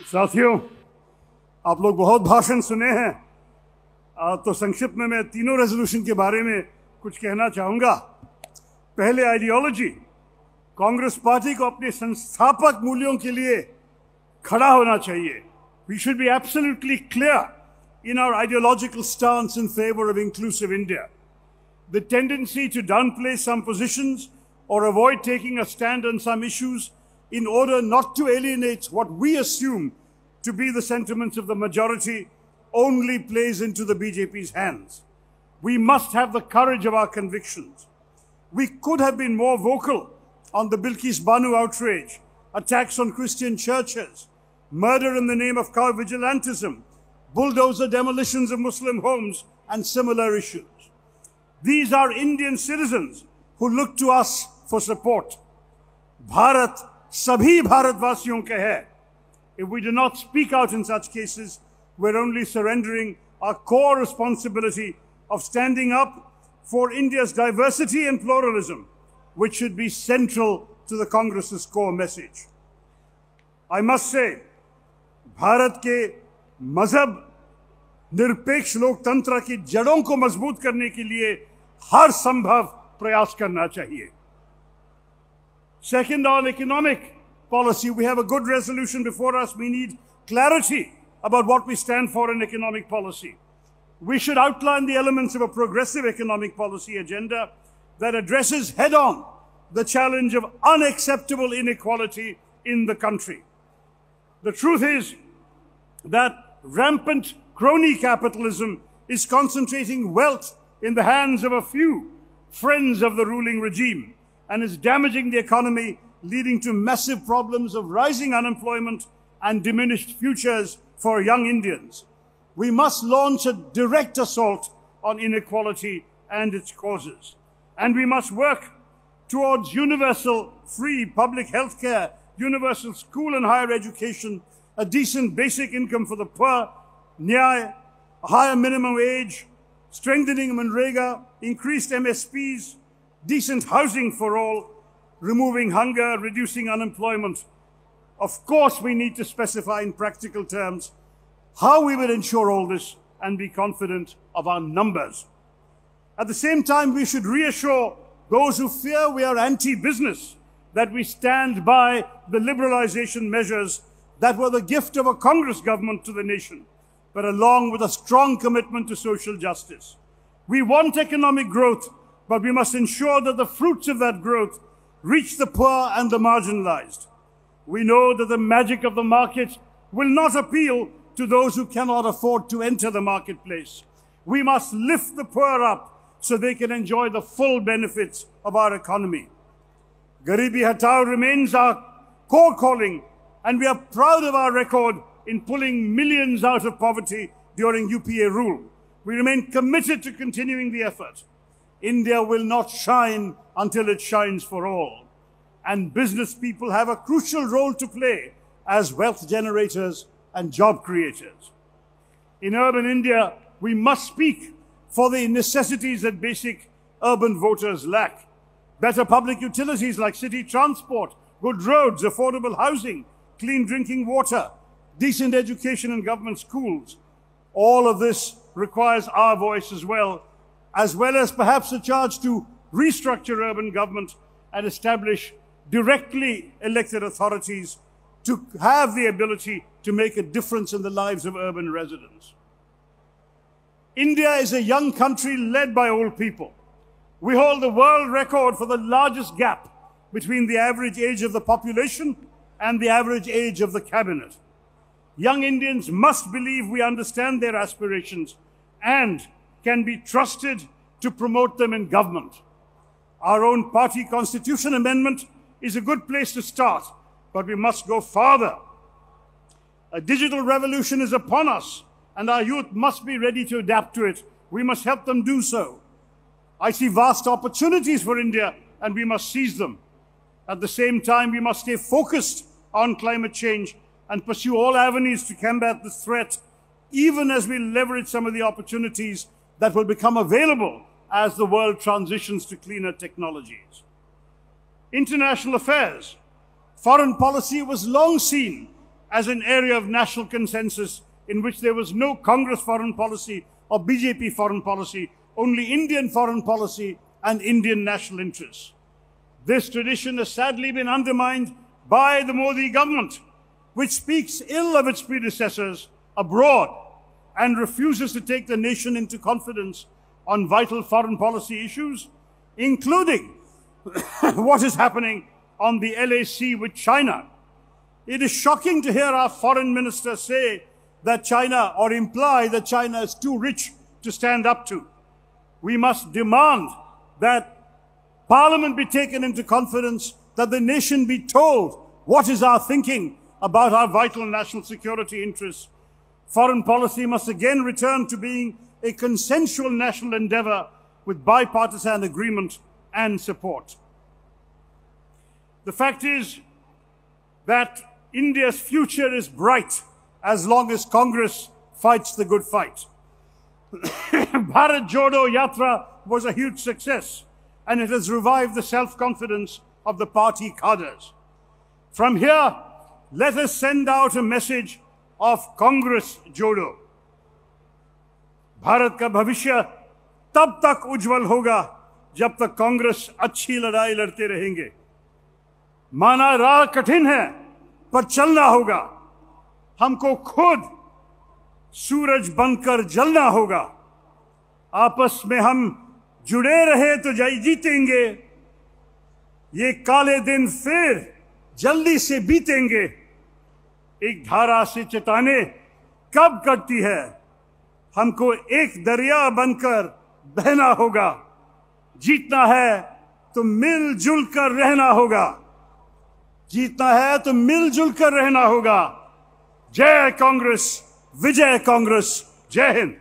साथियों, आप लोग बहुत भाषण सुने हैं, तो संक्षिप्त में मैं तीनों रेजोल्यूशन के बारे में कुछ कहना चाहूँगा। पहले आइडियोलॉजी, कांग्रेस पार्टी को अपने संस्थापक मूल्यों के लिए खड़ा होना चाहिए। We should be absolutely clear in our ideological stance in favor of inclusive India. The tendency to downplay some positions or avoid taking a stand on some issues in order not to alienate what we assume to be the sentiments of the majority only plays into the BJP's hands. We must have the courage of our convictions. We could have been more vocal on the Bilkis Banu outrage, attacks on Christian churches, murder in the name of cow vigilantism, bulldozer demolitions of Muslim homes, and similar issues. These are Indian citizens who look to us for support. Bharat sabhi Bharatvaasiyon ka hai. If we do not speak out in such cases, we're only surrendering our core responsibility of standing up for India's diversity and pluralism, which should be central to the Congress's core message. I must say, Bharat के मजहब निरपेक्ष लोकतंत्र की जड़ों को मजबूत करने के लिए हर संभव प्रयास करना चाहिए. Second, on economic policy, we have a good resolution before us. We need clarity about what we stand for in economic policy. We should outline the elements of a progressive economic policy agenda that addresses head-on the challenge of unacceptable inequality in the country. The truth is that rampant crony capitalism is concentrating wealth in the hands of a few friends of the ruling regime and is damaging the economy, leading to massive problems of rising unemployment and diminished futures for young Indians. We must launch a direct assault on inequality and its causes. And we must work towards universal free public health care, universal school and higher education, a decent basic income for the poor, nyay, a higher minimum wage, strengthening Manrega, increased MSPs, decent housing for all, removing hunger, reducing unemployment. Of course, we need to specify in practical terms how we will ensure all this and be confident of our numbers. At the same time, we should reassure those who fear we are anti-business that we stand by the liberalization measures that were the gift of a Congress government to the nation, but along with a strong commitment to social justice. We want economic growth, but we must ensure that the fruits of that growth reach the poor and the marginalized. We know that the magic of the market will not appeal to those who cannot afford to enter the marketplace. We must lift the poor up so they can enjoy the full benefits of our economy. Garibi Hatao remains our core calling, and we are proud of our record in pulling millions out of poverty during UPA rule. We remain committed to continuing the effort. India will not shine until it shines for all. And business people have a crucial role to play as wealth generators and job creators. In urban India, we must speak for the necessities that basic urban voters lack. Better public utilities like city transport, good roads, affordable housing, clean drinking water, decent education in government schools. All of this requires our voice as well as perhaps a charge to restructure urban government and establish directly elected authorities to have the ability to make a difference in the lives of urban residents. India is a young country led by old people. We hold the world record for the largest gap between the average age of the population and the average age of the cabinet. Young Indians must believe we understand their aspirations and can be trusted to promote them in government. Our own party constitution amendment is a good place to start, but we must go farther. A digital revolution is upon us, and our youth must be ready to adapt to it. We must help them do so. I see vast opportunities for India, and we must seize them. At the same time, we must stay focused on climate change and pursue all avenues to combat this threat, even as we leverage some of the opportunities that will become available as the world transitions to cleaner technologies. International affairs. Foreign policy was long seen as an area of national consensus in which there was no Congress foreign policy or BJP foreign policy, only Indian foreign policy and Indian national interests. This tradition has sadly been undermined by the Modi government, which speaks ill of its predecessors abroad and refuses to take the nation into confidence on vital foreign policy issues, including what is happening on the LAC with China. It is shocking to hear our foreign minister say that China, or imply that China is too rich to stand up to. We must demand that Parliament be taken into confidence, that the nation be told what is our thinking about our vital national security interests. Foreign policy must again return to being a consensual national endeavor with bipartisan agreement and support. The fact is that India's future is bright as long as Congress fights the good fight. Bharat Jodo Yatra was a huge success, and it has revived the self-confidence of the party cadres. From here, let us send out a message of Congress Jodo. Bharat का भविष्य तब तक उज्जवल होगा जब तक कांग्रेस अच्छी लड़ाई लड़ते रहेंगे। माना राह कठिन है पर चलना होगा, हमको खुद सूरज बनकर जलना होगा। आपस में हम जुड़े रहे तो जीतेंगे, ये काले दिन फिर जल्दी से बीतेंगे। एक धारा से चट्टानें कब कटती है, हमको एक दरिया बनकर बहना होगा। जीतना है तो मिलजुल कर रहना होगा, जीतना है तो मिलजुल कर रहना होगा। जय कांग्रेस, विजय कांग्रेस, जय हिंद।